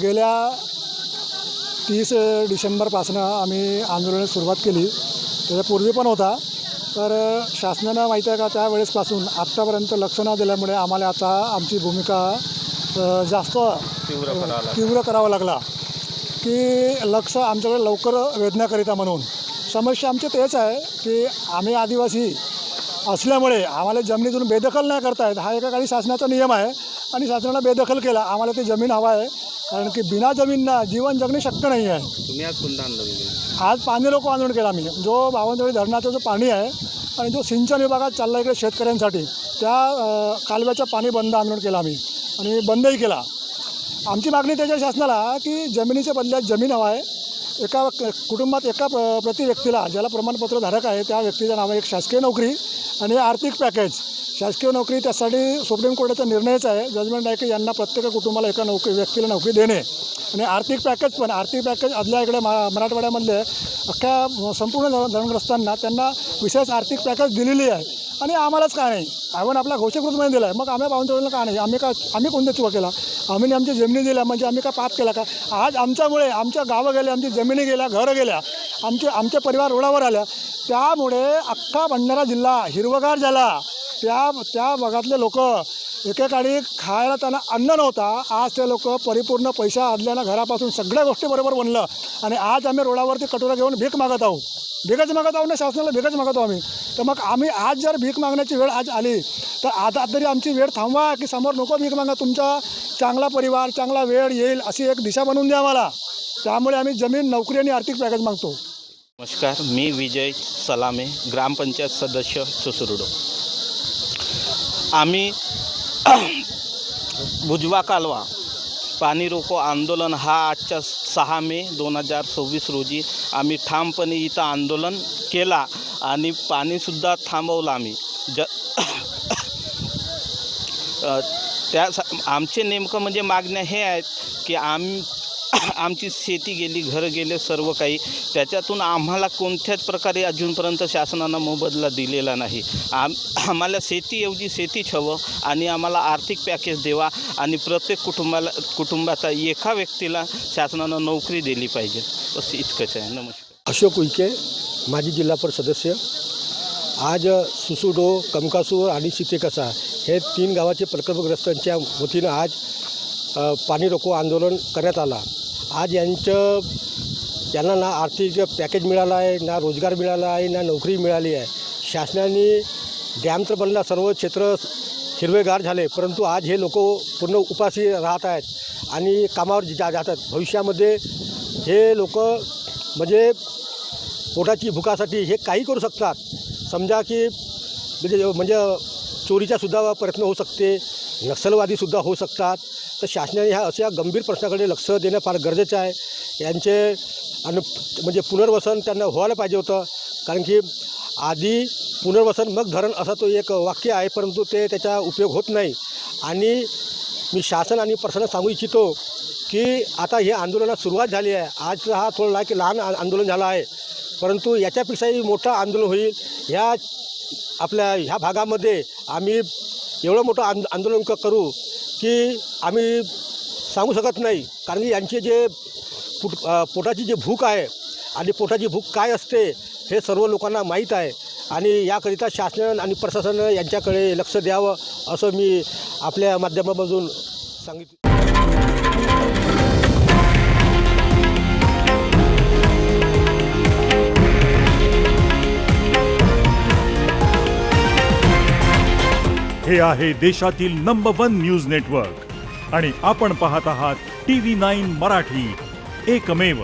गेल्या 30 डिसेंबरपासून आम्ही आंदोलनाला सुरुवात केली. त्याच्यापूर्वी पण होता. तर शासनानं माहिती आहे का त्यावेळेसपासून आत्तापर्यंत लक्ष न दिल्यामुळे आम्हाला आता आमची भूमिका जास्त तीव्र करावा लागला की लक्ष आमच्याकडे लवकर वेधण्याकरिता. म्हणून समस्या आमची तेच आहे की आम्ही आदिवासी असल्यामुळे आम्हाला जमिनीतून बेदखल नाही करता येत. हा एका काळी शासनाचा नियम आहे आणि शासनानं बेदखल केला. आम्हाला ती जमीन हवा आहे कारण की बिना जमीनना जीवन जगणे शक्य नाही आहे. तुम्ही आज कोणतं आंदोलन केलं? आज पाणी रोको आंदोलन केला आम्ही. जो बावनथडी धरणाचं जो पाणी आहे आणि जो सिंचन विभागात चालला इकडे शेतकऱ्यांसाठी त्या कालव्याचं पाणी बंद आंदोलन केलं आम्ही आणि बंदही केला. आमची मागणी त्याच्या शासनाला की जमिनीच्या बदल्यात जमीन हवा आहे. एका कुटुंबात एका प्रति व्यक्तीला ज्याला प्रमाणपत्र धारक आहे त्या व्यक्तीच्या नावाने एक शासकीय नोकरी आणि आर्थिक पॅकेज. शासकीय नोकरी त्यासाठी सुप्रीम कोर्टाचा निर्णयच आहे, जजमेंट आहे की यांना प्रत्येक कुटुंबाला एका व्यक्तीला नोकरी देणे आणि आर्थिक पॅकेज पण. आर्थिक पॅकेज आदल्या इकडे मराठवाड्यामधले अख्ख्या संपूर्ण धरणग्रस्तांना त्यांना विशेष आर्थिक पॅकेज दिलेली आहे आणि आम्हालाच का नाही. आपण आपल्या घोषकृतमध्ये दिला आहे, मग आम्ही बावनथडीला का नाही? आम्ही कोणत्या चुका केला? आम्ही आमची जमिनी दिल्या म्हणजे आम्ही का पाप केला का? आज आमच्यामुळे आमच्या गावं गेल्या, आमची जमिनी गेल्या, घरं गेल्या, आमचे परिवार रोडावर आल्या. त्यामुळे अख्खा भंडारा जिल्हा हिरवगार झाला. त्या भागातले लोक एकेकाळी खायला त्यांना अन्न नव्हता. आज ते लोक परिपूर्ण पैसा आदल्यानं घरापासून सगळ्या गोष्टी बरोबर बनलं आणि आज आम्ही रोडावरती कटोरा घेऊन भीक मागत आहोत. भीकच मागत आहोत ना, शासनाला भीकच मागत आहोत आम्ही. तर मग आम्ही आज जर भीक मागण्याची वेळ आज आली तर आता तरी आमची वेळ थांबवा की समोर नको भीक मागा. तुमचा चांगला परिवार चांगला वेळ येईल अशी एक दिशा बनवून द्या आम्हाला. त्यामुळे आम्ही जमीन नोकरी आणि आर्थिक पॅकेज मागतो. नमस्कार, मी विजय सलामे, ग्रामपंचायत सदस्य सुसुर्डो. आम्ही भुजवा कालवा पाणी रोको आंदोलन हा आजच्या 6 मे 2026 रोजी आम्ही ठामपणे इथं आंदोलन केला आणि पाणीसुद्धा थांबवलं आम्ही. आमचे नेमकं म्हणजे मागण्या हे आहेत की आमची शेती गेली, घरं गेले, सर्व काही. त्याच्यातून आम्हाला कोणत्याच प्रकारे अजूनपर्यंत शासनानं मोबदला दिलेला नाही. आम्हाला शेतीऐवजी शेतीच हवं आणि आम्हाला आर्थिक पॅकेज द्यावा आणि प्रत्येक कुटुंबाचा एका व्यक्तीला शासनानं नोकरी दिली पाहिजे. बस इतकंच आहे. नमस्कार. अशोक उईके, माजी जिल्हा परिषद सदस्य. आज सुसुडो, कमकासूर आणि सीतेकसा हे 3 गावाचे प्रकल्पग्रस्तांच्या वतीनं आज पाणी रोको आंदोलन करण्यात आला. आज यांना ना आर्थिक पॅकेज मिळाला आहे, ना रोजगार मिळाला आहे, ना नोकरी मिळाली आहे. शासनाने डॅम तर बनला, सर्व क्षेत्र हिरवेगार झाले, परंतु आज हे लोक पूर्ण उपाशी राहत आहेत आणि कामावर जातात. भविष्यामध्ये हे लोक म्हणजे पोटाची भुकासाठी हे काही करू शकतात. समजा की म्हणजे चोरीचासुद्धा प्रयत्न होऊ शकते, नक्षलवादीसुद्धा होऊ शकतात. तर शासनाने ह्या अशा गंभीर प्रश्नाकडे लक्ष देणं फार गरजेचं आहे. यांचे आणि म्हणजे पुनर्वसन त्यांना व्हायला पाहिजे होतं, कारण की आधी पुनर्वसन मग धरण असा तो एक वाक्य आहे, परंतु त्याचा उपयोग होत नाही. आणि मी शासन आणि प्रशासनाला सांगू इच्छितो की आता हे आंदोलनात सुरुवात झाली आहे. आज हा थोडा की लहान आंदोलन झालं आहे, परंतु याच्यापेक्षाही मोठं आंदोलन होईल. ह्या भागामध्ये आम्ही एवढं मोठं आंदोलन करू की आम्ही सांगू शकत नाही. कारण की यांचे जे पोटाची जी भूक आहे आणि पोटाची भूक काय असते हे सर्व लोकांना माहीत आहे आणि याकरिता शासन आणि प्रशासन यांच्याकडे लक्ष द्यावं असं मी आपल्या माध्यमामधून सांगितलं. हे आहे देशातील नंबर 1 न्यूज नेटवर्क आणि आपण पाहत आहात TV9 मराठी, एकमेव.